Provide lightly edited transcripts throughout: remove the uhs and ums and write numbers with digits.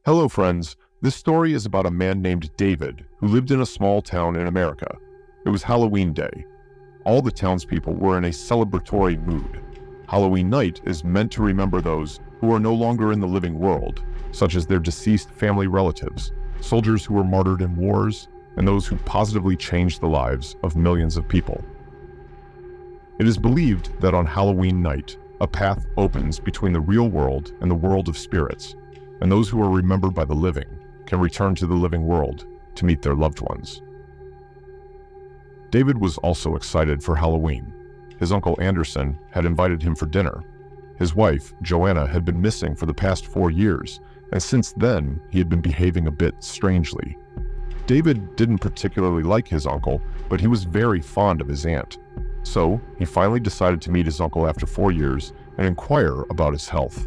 Hello friends, this story is about a man named David who lived in a small town in America. It was Halloween day. All the townspeople were in a celebratory mood. Halloween night is meant to remember those who are no longer in the living world, such as their deceased family relatives, soldiers who were martyred in wars, and those who positively changed the lives of millions of people. It is believed that on Halloween night, a path opens between the real world and the world of spirits, and those who are remembered by the living can return to the living world to meet their loved ones. David was also excited for Halloween. His uncle Anderson had invited him for dinner. His wife, Joanna, had been missing for the past 4 years, and since then, he had been behaving a bit strangely. David didn't particularly like his uncle, but he was very fond of his aunt. So, he finally decided to meet his uncle after 4 years and inquire about his health.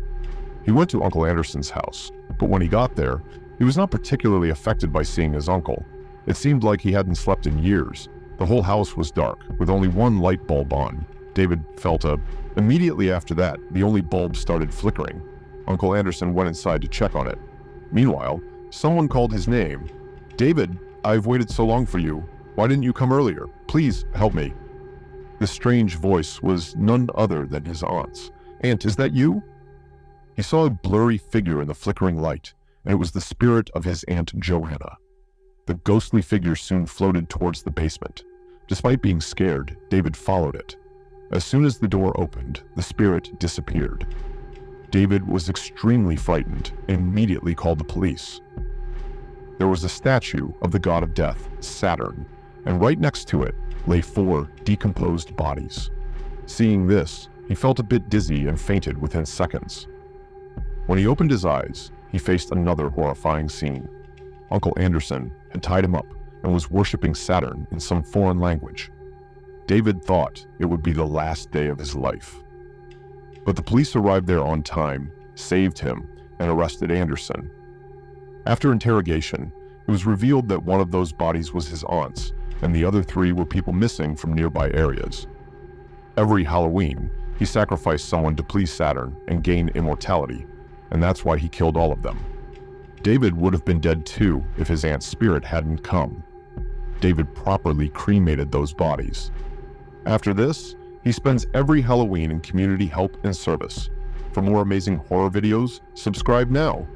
He went to Uncle Anderson's house, but when he got there, he was not particularly affected by seeing his uncle. It seemed like he hadn't slept in years. The whole house was dark, with only one light bulb on. David felt Immediately after that, the only bulb started flickering. Uncle Anderson went inside to check on it. Meanwhile, someone called his name. "David, I've waited so long for you. Why didn't you come earlier? Please, help me." The strange voice was none other than his aunt's. "Aunt, is that you?" He saw a blurry figure in the flickering light, and it was the spirit of his Aunt Joanna. The ghostly figure soon floated towards the basement. Despite being scared, David followed it. As soon as the door opened, the spirit disappeared. David was extremely frightened and immediately called the police. There was a statue of the god of death, Saturn, and right next to it lay 4 decomposed bodies. Seeing this, he felt a bit dizzy and fainted within seconds. When he opened his eyes, he faced another horrifying scene. Uncle Anderson had tied him up and was worshipping Saturn in some foreign language. David thought it would be the last day of his life. But the police arrived there on time, saved him, and arrested Anderson. After interrogation, it was revealed that one of those bodies was his aunt's, and the other 3 were people missing from nearby areas. Every Halloween, he sacrificed someone to please Saturn and gain immortality, and that's why he killed all of them. David would have been dead too if his aunt's spirit hadn't come. David properly cremated those bodies. After this, he spends every Halloween in community help and service. For more amazing horror videos, subscribe now